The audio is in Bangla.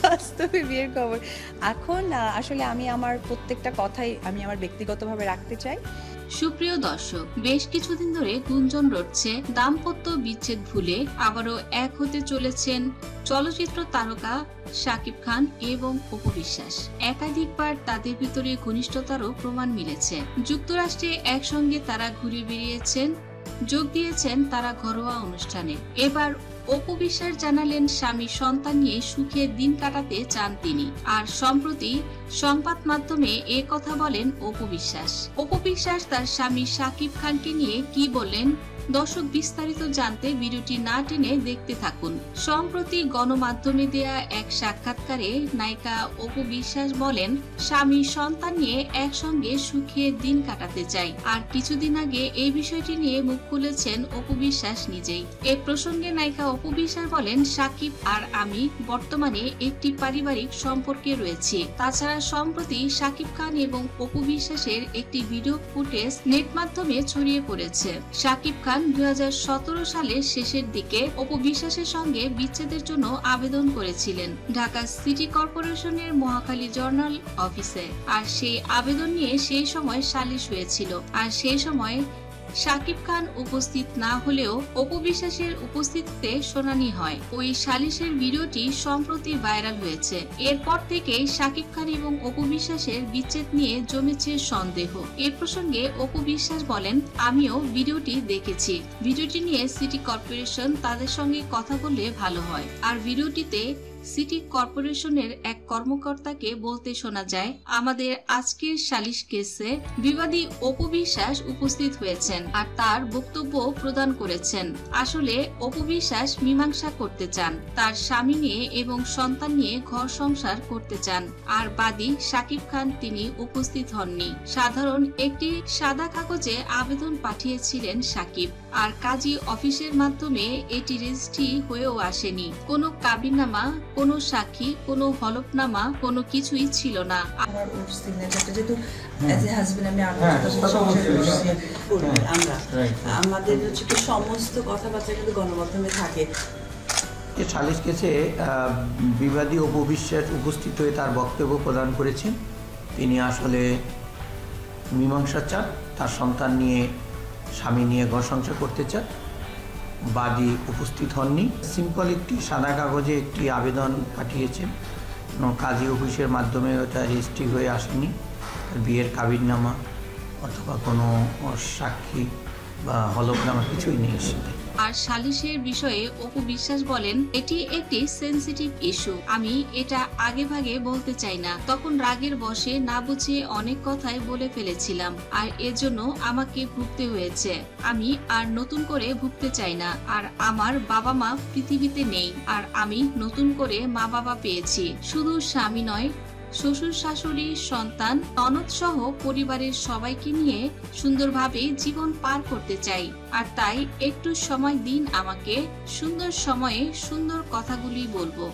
বাস্তবে বিয়ের খবর। এখন আসলে আমি আমার প্রত্যেকটা কথাই আমি আমার ব্যক্তিগতভাবে রাখতে চাই। সুপ্রিয় দর্শক, বেশ কিছুদিন ধরে গুঞ্জন রটছে দাম্পত্য বিচ্ছেদ ভুলে আবারও এক হতে চলেছেন চলচ্চিত্র তারকা শাকিব খান এবং অপু বিশ্বাস। একাধিকবার তাদের ভিতরে ঘনিষ্ঠতারও প্রমাণ মিলেছে। যুক্তরাষ্ট্রে একসঙ্গে তারা ঘুরে বেরিয়েছেন, যোগ দিয়েছেন তারা ঘরোয়া অনুষ্ঠানে। এবার অপু বিশ্বাস জানালেন স্বামী সন্তান নিয়ে সুখে দিন কাটাতে চান তিনি। আর সম্প্রতি সংবাদ মাধ্যমে এ কথা বলেন অপু বিশ্বাস। অপু বিশ্বাস তার স্বামী শাকিব খানকে নিয়ে কি বললেন, দর্শক বিস্তারিত জানতে ভিডিওটি না টেনে দেখতে থাকুন। সম্প্রতি গণমাধ্যমে দেয়া এক সাক্ষাৎকারে নায়িকা অপু বিশ্বাস বলেন, স্বামী সন্তান নিয়ে একসঙ্গে সুখে দিন কাটাতে চাই। আর কিছুদিন আগে এই বিষয়টি নিয়ে মুখ খুলেছেন অপু বিশ্বাস নিজেই। এ প্রসঙ্গে নায়িকা অপু বিশ্বাস বলেন, সাকিব আর আমি বর্তমানে একটি পারিবারিক সম্পর্কে রয়েছি। তাছাড়া সম্প্রতি সাকিব খান এবং অপু বিশ্বাসের একটি ভিডিও ফুটেজ নেট মাধ্যমে ছড়িয়ে পড়েছে। সাকিব খান 2017 সালের শেষের দিকে অপু বিশ্বাসের সঙ্গে বিচ্ছেদের জন্য আবেদন করেছিলেন ঢাকা সিটি কর্পোরেশনের মহাখালী জোনাল অফিসে। আর সেই আবেদন নিয়ে সেই সময় সালিশ হয়েছিল। আর সেই সময় শাকিব খান উপস্থিত না হলেও অপু বিশ্বাসের উপস্থিতিতে শুনানি হয়। ওই সালিশের ভিডিওটি সম্প্রতি ভাইরাল হয়েছে। এরপর থেকেই শাকিব খান এবং অপু বিশ্বাসের বিচ্ছেদ নিয়ে জমেছে সন্দেহ। এ প্রসঙ্গে অপু বিশ্বাস বলেন, আমিও ভিডিওটি দেখেছি। ভিডিওটি নিয়ে সিটি কর্পোরেশন তাদের সঙ্গে কথা বললে ভালো হয়। আর ভিডিওটিতে সিটি কর্পোরেশনের এক কর্মকর্তাকে বলতে শোনা যায়, আমাদের আজকের সালিশ কেসে বিবাদী অপু বিশ্বাস উপস্থিত হয়েছেন আর তার বক্তব্য প্রদান করেছেন। আসলে অপু বিশ্বাস মীমাংসা করতে চান, তার স্বামী নিয়ে এবং সন্তান নিয়ে ঘর সংসার করতে চান। আর বাদী শাকিব খান তিনি উপস্থিত হননি। সাধারণ একটি সাদা কাগজে আবেদন পাঠিয়েছিলেন শাকিব, আর কাজী অফিসের মাধ্যমে এটি রেজিস্ট্রি হয়েও আসেনি। কোনো কাবিননামা, কোনো সাক্ষী, কোনো হলফনামা, কোনো কিছুই ছিল না। আমার ওর সিগনেচারটা যেহেতু অ্যাজ এ হাজবেন্ড আমি আমরা আমাদের হচ্ছে কি সমস্ত কথাবার্তা কিন্তু গণমাধ্যমে থাকে। সালিশ কেসে বিবাদী অপু বিশ্বাস উপস্থিত হয়ে তার বক্তব্য প্রদান করেছেন। তিনি আসলে মীমাংসা চান, তার সন্তান নিয়ে স্বামী নিয়ে ঘর সংসার করতে চান। বাদী উপস্থিত হননি। সিম্পল একটি সাদা কাগজে একটি আবেদন পাঠিয়েছেন, কাজী অফিসের মাধ্যমে ওটা রেজিস্ট্রি হয়ে আসেনি। বিয়ের কাবিননামা অথবা কোনো সাক্ষী বা হলফনামা কিছুই নেই সেটা। আর সালিশের বিষয়ে অপু বিশ্বাস বলেন, এটি একটি সেনসিটিভ ইস্যু। আমি এটা আগে ভাগে বলতে চাই না। তখন রাগের বশে না বুঝে অনেক কথাই বলে ফেলেছিলাম, আর এজন্য আমাকে ভুগতে হয়েছে। আমি আর নতুন করে ভুগতে চাই না। আর আমার বাবা মা পৃথিবীতে নেই, আর আমি নতুন করে মা বাবা পেয়েছি। শুধু স্বামী নয়, শ্বশুর শাশুড়ি, সন্তান, ননদ সহ পরিবারের সবাইকে নিয়ে সুন্দরভাবে জীবন পার করতে চাই। আর তাই একটু সময় দিন আমাকে, সুন্দর সময়ে সুন্দর কথাগুলি বলবো।